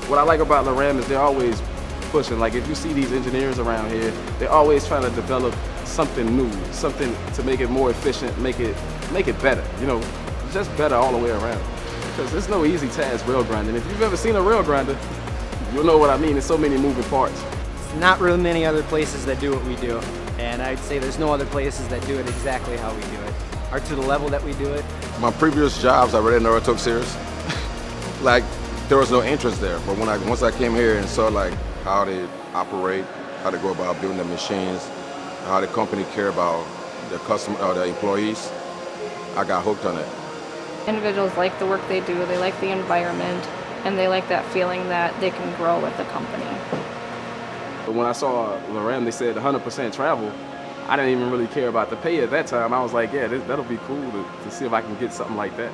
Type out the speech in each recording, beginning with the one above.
what I like about Loram is they're always pushing. Like if you see these engineers around here, they're always trying to develop something new, something to make it more efficient, make it better. You know, just better all the way around. Because there's no easy task rail grinding. If you've ever seen a rail grinder, you'll know what I mean. There's so many moving parts. There's not really many other places that do what we do, and I'd say there's no other places that do it exactly how we do it, or to the level that we do it. My previous jobs, I really never took serious. Like, there was no interest there. But once I came here and saw like how they operate, how they go about building the machines, how the company care about the customer or the employees, I got hooked on it. Individuals like the work they do, they like the environment, and they like that feeling that they can grow with the company. But when I saw Loram, they said 100% travel. I didn't even really care about the pay at that time. I was like, yeah, that'll be cool to see if I can get something like that.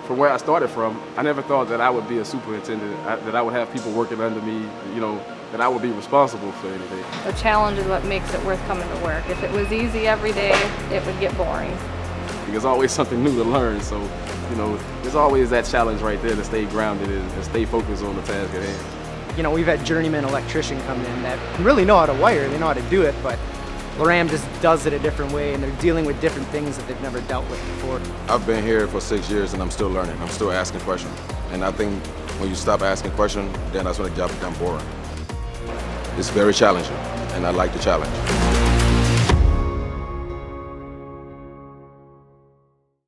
From where I started from, I never thought that I would be a superintendent, that I would have people working under me, you know, that I would be responsible for anything. The challenge is what makes it worth coming to work. If it was easy every day, it would get boring. There's always something new to learn, so, you know, there's always that challenge right there to stay grounded and stay focused on the task at hand. You know, we've had journeyman electrician come in that really know how to wire, they know how to do it, but Loram just does it a different way, and they're dealing with different things that they've never dealt with before. I've been here for 6 years and I'm still learning. I'm still asking questions. And I think when you stop asking questions, then that's when the job becomes boring. It's very challenging, and I like the challenge.